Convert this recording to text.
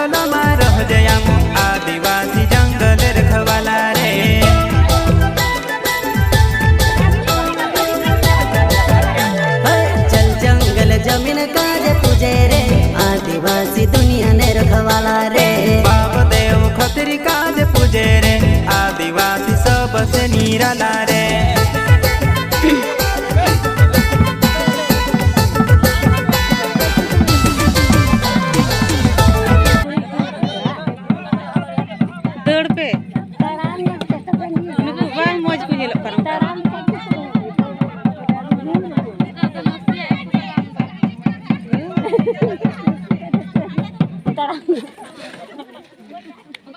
जंगल में रह जया आदिवासी जंगल रखवाला रे। चल जंगल जमीन काज तुझे रे आदिवासी दुनिया ने रखवाला रे। बाप देव खतरी काज पूजे रे आदिवासी सबसे निराला रे। दौड़ पे बांग मौज को ये लोग करो